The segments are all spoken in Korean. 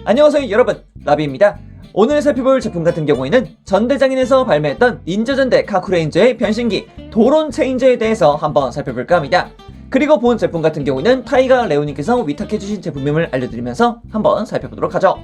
안녕하세요 여러분, 라비입니다. 오늘 살펴볼 제품 같은 경우에는 전대장인에서 발매했던 닌자전대 카쿠레인저의 변신기 도론 체인저에 대해서 한번 살펴볼까 합니다. 그리고 본 제품 같은 경우에는 타이가 레오님께서 위탁해주신 제품임을 알려드리면서 한번 살펴보도록 하죠.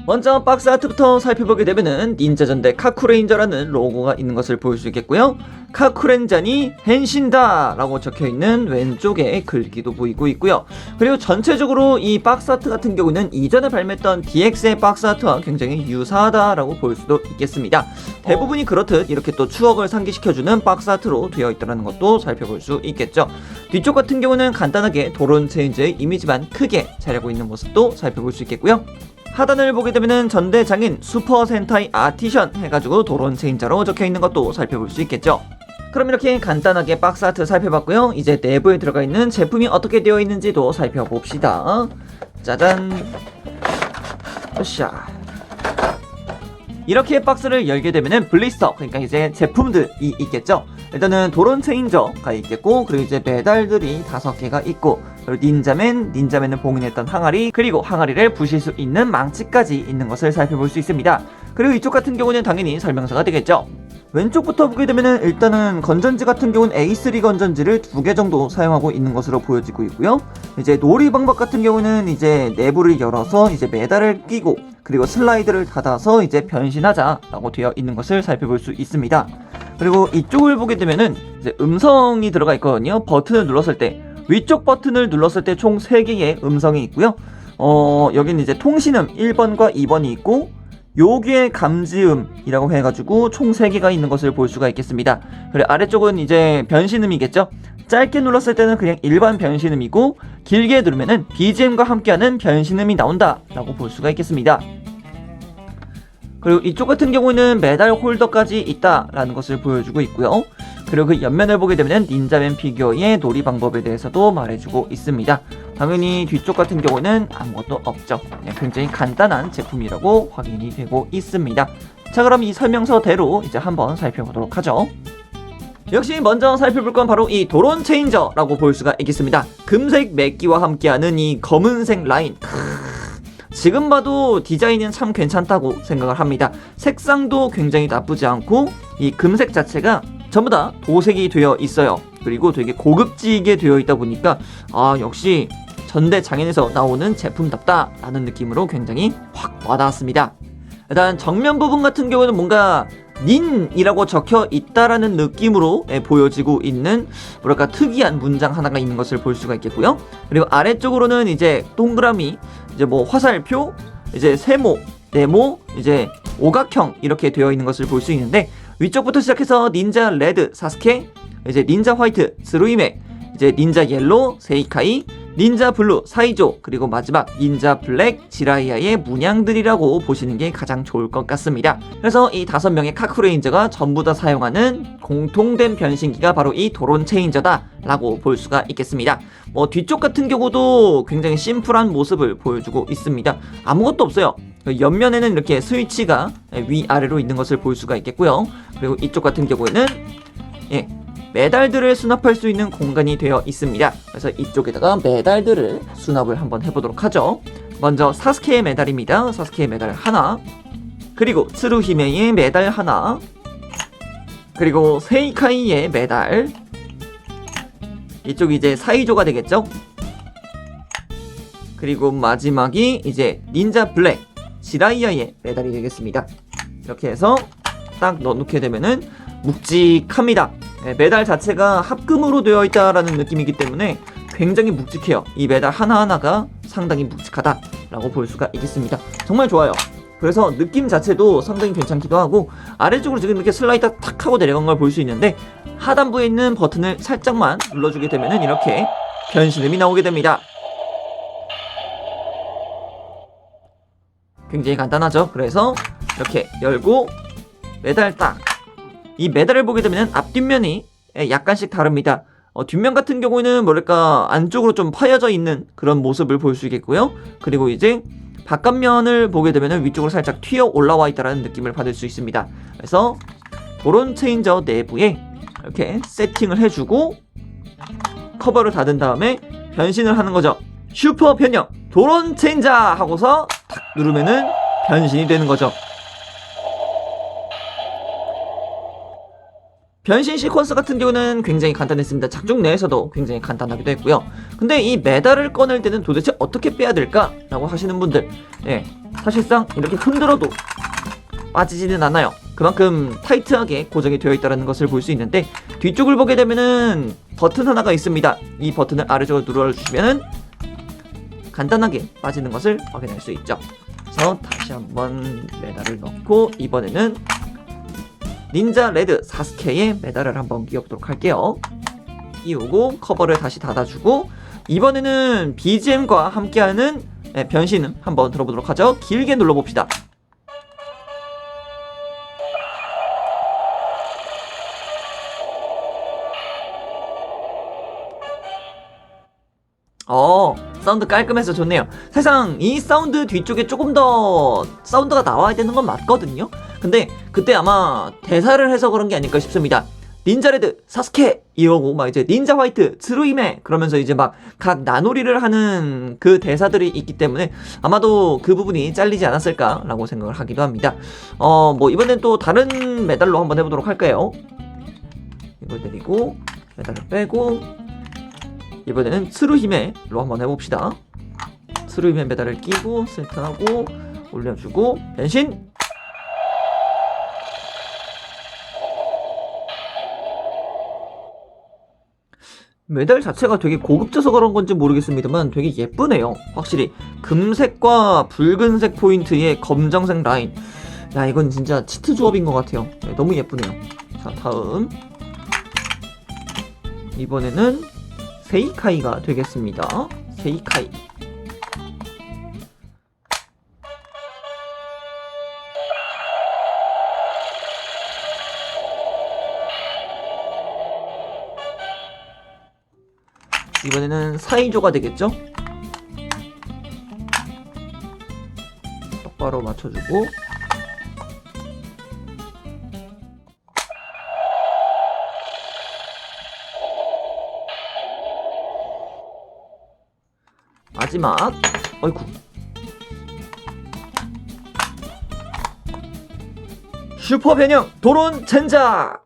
먼저 박스 아트부터 살펴보게 되면은 닌자전대 카쿠레인저라는 로고가 있는 것을 볼 수 있겠고요. 카쿠렌잔이 헨신다 라고 적혀있는 왼쪽에 글귀도 보이고 있고요. 그리고 전체적으로 이 박스 아트 같은 경우는 이전에 발매했던 DX의 박스 아트와 굉장히 유사하다라고 볼 수도 있겠습니다. 대부분이 그렇듯 이렇게 또 추억을 상기시켜주는 박스 아트로 되어 있다는 것도 살펴볼 수 있겠죠. 뒤쪽 같은 경우는 간단하게 도론 체인저의 이미지만 크게 자르고 있는 모습도 살펴볼 수 있겠고요. 하단을 보게 되면은 전대장인 슈퍼 센타이 아티션 해가지고 도론 체인저로 적혀있는 것도 살펴볼 수 있겠죠. 그럼 이렇게 간단하게 박스 아트 살펴봤고요. 이제 내부에 들어가 있는 제품이 어떻게 되어 있는지도 살펴봅시다. 짜잔. 으쌰. 이렇게 박스를 열게 되면은 블리스터, 그러니까 이제 제품들이 있겠죠. 일단은 도론 체인저가 있겠고, 그리고 이제 메달들이 5개가 있고, 그리고 닌자맨을 봉인했던 항아리, 그리고 항아리를 부실 수 있는 망치까지 있는 것을 살펴볼 수 있습니다. 그리고 이쪽 같은 경우는 당연히 설명서가 되겠죠. 왼쪽부터 보게 되면은 일단은 건전지 같은 경우는 A3 건전지를 2개 정도 사용하고 있는 것으로 보여지고 있고요. 이제 놀이 방법 같은 경우는 이제 내부를 열어서 이제 메달을 끼고, 그리고 슬라이드를 닫아서 이제 변신하자라고 되어 있는 것을 살펴볼 수 있습니다. 그리고 이쪽을 보게 되면은 이제 음성이 들어가 있거든요. 버튼을 눌렀을 때, 위쪽 버튼을 눌렀을 때 총 3개의 음성이 있고요. 여기는 이제 통신음 1번과 2번이 있고, 요괴 감지음이라고 해가지고 총 3개가 있는 것을 볼 수가 있겠습니다. 그리고 아래쪽은 이제 변신음이겠죠. 짧게 눌렀을 때는 그냥 일반 변신음이고, 길게 누르면은 BGM과 함께하는 변신음이 나온다 라고 볼 수가 있겠습니다. 그리고 이쪽 같은 경우는 메달 홀더까지 있다라는 것을 보여주고 있고요. 그리고 그 옆면을 보게 되면 닌자맨 피규어의 놀이 방법에 대해서도 말해주고 있습니다. 당연히 뒤쪽 같은 경우는 아무것도 없죠. 굉장히 간단한 제품이라고 확인이 되고 있습니다. 자, 그럼 이 설명서대로 이제 한번 살펴보도록 하죠. 역시 먼저 살펴볼 건 바로 이 도론 체인저라고 볼 수가 있겠습니다. 금색 맥기와 함께하는 이 검은색 라인. 지금 봐도 디자인은 참 괜찮다고 생각을 합니다. 색상도 굉장히 나쁘지 않고, 이 금색 자체가 전부 다 도색이 되어 있어요. 그리고 되게 고급지게 되어 있다 보니까 역시 전대장인에서 나오는 제품답다 라는 느낌으로 굉장히 확 와닿았습니다. 일단 정면 부분 같은 경우는 뭔가 닌이라고 적혀 있다라는 느낌으로 보여지고 있는 뭐랄까 특이한 문장 하나가 있는 것을 볼 수가 있겠고요. 그리고 아래쪽으로는 이제 동그라미, 이제 뭐 화살표, 이제 세모, 네모, 이제 오각형 이렇게 되어 있는 것을 볼 수 있는데, 위쪽부터 시작해서 닌자 레드 사스케, 이제 닌자 화이트 스루이메, 이제 닌자 옐로 세이카이, 닌자 블루 사이조, 그리고 마지막 닌자 블랙 지라이아의 문양들이라고 보시는 게 가장 좋을 것 같습니다. 그래서 이 5명의 카쿠레인저가 전부 다 사용하는 공통된 변신기가 바로 이 도론 체인저다 라고 볼 수가 있겠습니다. 뒤쪽 같은 경우도 굉장히 심플한 모습을 보여주고 있습니다. 아무것도 없어요. 옆면에는 이렇게 스위치가 위아래로 있는 것을 볼 수가 있겠고요. 그리고 이쪽 같은 경우에는 메달들을 수납할 수 있는 공간이 되어 있습니다. 그래서 이쪽에다가 메달들을 수납을 한번 해보도록 하죠. 먼저 사스케의 메달입니다. 사스케의 메달 하나, 그리고 트루히메의 메달 하나, 그리고 세이카이의 메달, 이쪽이 이제 사이조가 되겠죠. 그리고 마지막이 이제 닌자 블랙 지라이아의 메달이 되겠습니다. 이렇게 해서 딱 넣어놓게 되면은 묵직합니다. 메달 자체가 합금으로 되어 있다라는 느낌이기 때문에 굉장히 묵직해요. 이 메달 하나하나가 상당히 묵직하다라고 볼 수가 있겠습니다. 정말 좋아요. 그래서 느낌 자체도 상당히 괜찮기도 하고, 아래쪽으로 지금 이렇게 슬라이드 탁 하고 내려간 걸 볼 수 있는데, 하단부에 있는 버튼을 살짝만 눌러주게 되면은 이렇게 변신음이 나오게 됩니다. 굉장히 간단하죠. 그래서 이렇게 열고 메달 딱, 이 메달을 보게 되면 앞뒷면이 약간씩 다릅니다. 뒷면 같은 경우에는 뭐랄까 안쪽으로 좀 파여져 있는 그런 모습을 볼 수 있겠고요. 그리고 이제 바깥면을 보게 되면 위쪽으로 살짝 튀어 올라와 있다는 느낌을 받을 수 있습니다. 그래서 도론 체인저 내부에 이렇게 세팅을 해주고 커버를 닫은 다음에 변신을 하는 거죠. 슈퍼 변형 도론 체인저 하고서 탁 누르면은 변신이 되는 거죠. 변신 시퀀스 같은 경우는 굉장히 간단했습니다. 작중 내에서도 굉장히 간단하기도 했고요. 근데 이 메달을 꺼낼 때는 도대체 어떻게 빼야 될까? 라고 하시는 분들, 사실상 이렇게 흔들어도 빠지지는 않아요. 그만큼 타이트하게 고정이 되어 있다는 것을 볼 수 있는데, 뒤쪽을 보게 되면은 버튼 하나가 있습니다. 이 버튼을 아래쪽으로 눌러주시면은 간단하게 빠지는 것을 확인할 수 있죠. 그래서 다시 한번 메달을 넣고, 이번에는 닌자 레드 사스케의 메달을 한번 끼워보도록 할게요. 끼우고 커버를 다시 닫아주고, 이번에는 BGM과 함께하는 변신음 한번 들어보도록 하죠. 길게 눌러봅시다. 사운드 깔끔해서 좋네요. 사실상 이 사운드 뒤쪽에 조금 더 사운드가 나와야 되는 건 맞거든요. 근데 그때 아마 대사를 해서 그런 게 아닐까 싶습니다. 닌자레드 사스케 이러고 막 이제 닌자 화이트 츠루이메 그러면서 이제 막 각 나놀이를 하는 그 대사들이 있기 때문에 아마도 그 부분이 잘리지 않았을까라고 생각을 하기도 합니다. 뭐 이번엔 또 다른 메달로 한번 해보도록 할까요? 이걸 내리고 메달을 빼고, 이번에는 츠루히메로 한번 해봅시다. 츠루히메 메달을 끼고 세트하고 올려주고 변신! 메달 자체가 되게 고급져서 그런 건지 모르겠습니다만 되게 예쁘네요. 확실히 금색과 붉은색 포인트의 검정색 라인, 야 이건 진짜 치트 조합인 것 같아요. 너무 예쁘네요. 자, 다음 이번에는 세이카이가 되겠습니다. 세이카이. 이번에는 사이조가 되겠죠? 똑바로 맞춰주고, 마지막, 어이쿠, 슈퍼 변형 도론 젠자.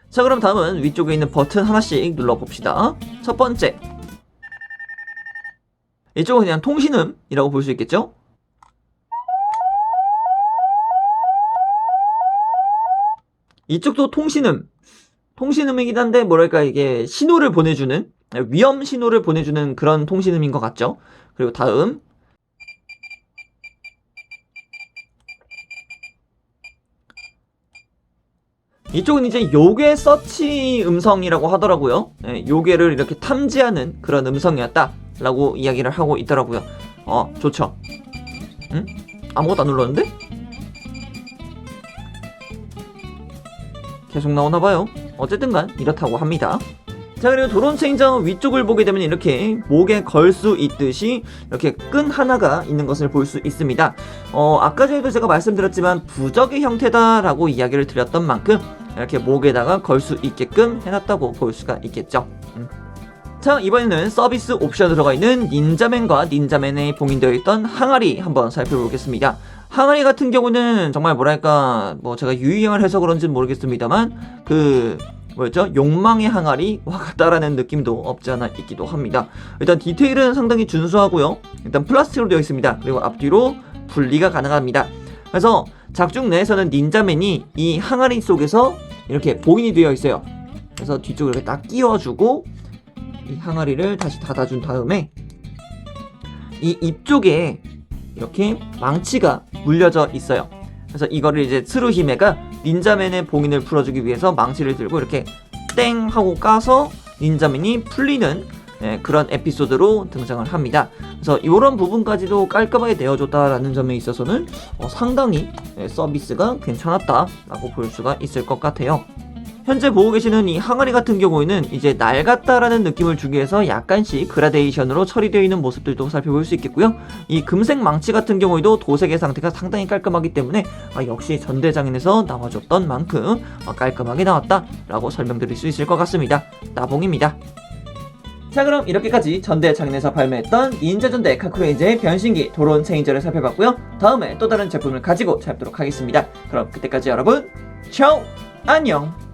자, 그럼 다음은 위쪽에 있는 버튼 하나씩 눌러봅시다. 첫 번째, 이쪽은 그냥 통신음이라고 볼 수 있겠죠? 이쪽도 통신음이긴 한데 뭐랄까 이게 신호를 보내주는, 위험 신호를 보내주는 그런 통신음인 것 같죠? 그리고 다음 이쪽은 이제 요괴 서치 음성이라고 하더라고요. 요괴를 이렇게 탐지하는 그런 음성이었다 라고 이야기를 하고 있더라고요. 좋죠. 응? 아무것도 안 눌렀는데? 계속 나오나봐요. 어쨌든간 이렇다고 합니다. 자, 그리고 도론 체인저 위쪽을 보게 되면 이렇게 목에 걸 수 있듯이 이렇게 끈 하나가 있는 것을 볼 수 있습니다. 아까 전에도 제가 말씀드렸지만 부적의 형태다라고 이야기를 드렸던 만큼 이렇게 목에다가 걸 수 있게끔 해놨다고 볼 수가 있겠죠. 자, 이번에는 서비스 옵션 들어가 있는 닌자맨과 닌자맨에 봉인되어 있던 항아리 한번 살펴보겠습니다. 항아리 같은 경우는 정말 뭐랄까 뭐 제가 유의행을 해서 그런지는 모르겠습니다만 그 뭐였죠? 욕망의 항아리와 같다라는 느낌도 없지 않아 있기도 합니다. 일단 디테일은 상당히 준수하고요. 일단 플라스틱으로 되어 있습니다. 그리고 앞뒤로 분리가 가능합니다. 그래서 작중 내에서는 닌자맨이 이 항아리 속에서 이렇게 봉인이 되어 있어요. 그래서 뒤쪽으로 이렇게 딱 끼워주고 이 항아리를 다시 닫아준 다음에 이 입 쪽에 이렇게 망치가 물려져 있어요. 그래서 이거를 이제 츠루히메가 닌자맨의 봉인을 풀어주기 위해서 망치를 들고 이렇게 땡 하고 까서 닌자맨이 풀리는 그런 에피소드로 등장을 합니다. 그래서 이런 부분까지도 깔끔하게 내어줬다라는 점에 있어서는 상당히 서비스가 괜찮았다라고 볼 수가 있을 것 같아요. 현재 보고 계시는 이 항아리 같은 경우에는 이제 낡았다라는 느낌을 주기 위해서 약간씩 그라데이션으로 처리되어 있는 모습들도 살펴볼 수 있겠고요. 이 금색 망치 같은 경우에도 도색의 상태가 상당히 깔끔하기 때문에 역시 전대장인에서 나와줬던 만큼 깔끔하게 나왔다라고 설명드릴 수 있을 것 같습니다. 나봉입니다. 자, 그럼 이렇게까지 전대장인에서 발매했던 닌자전대 카쿠레이즈의 변신기 도론 체인저를 살펴봤고요. 다음에 또 다른 제품을 가지고 찾도록 하겠습니다. 그럼 그때까지 여러분, 차오! 안녕!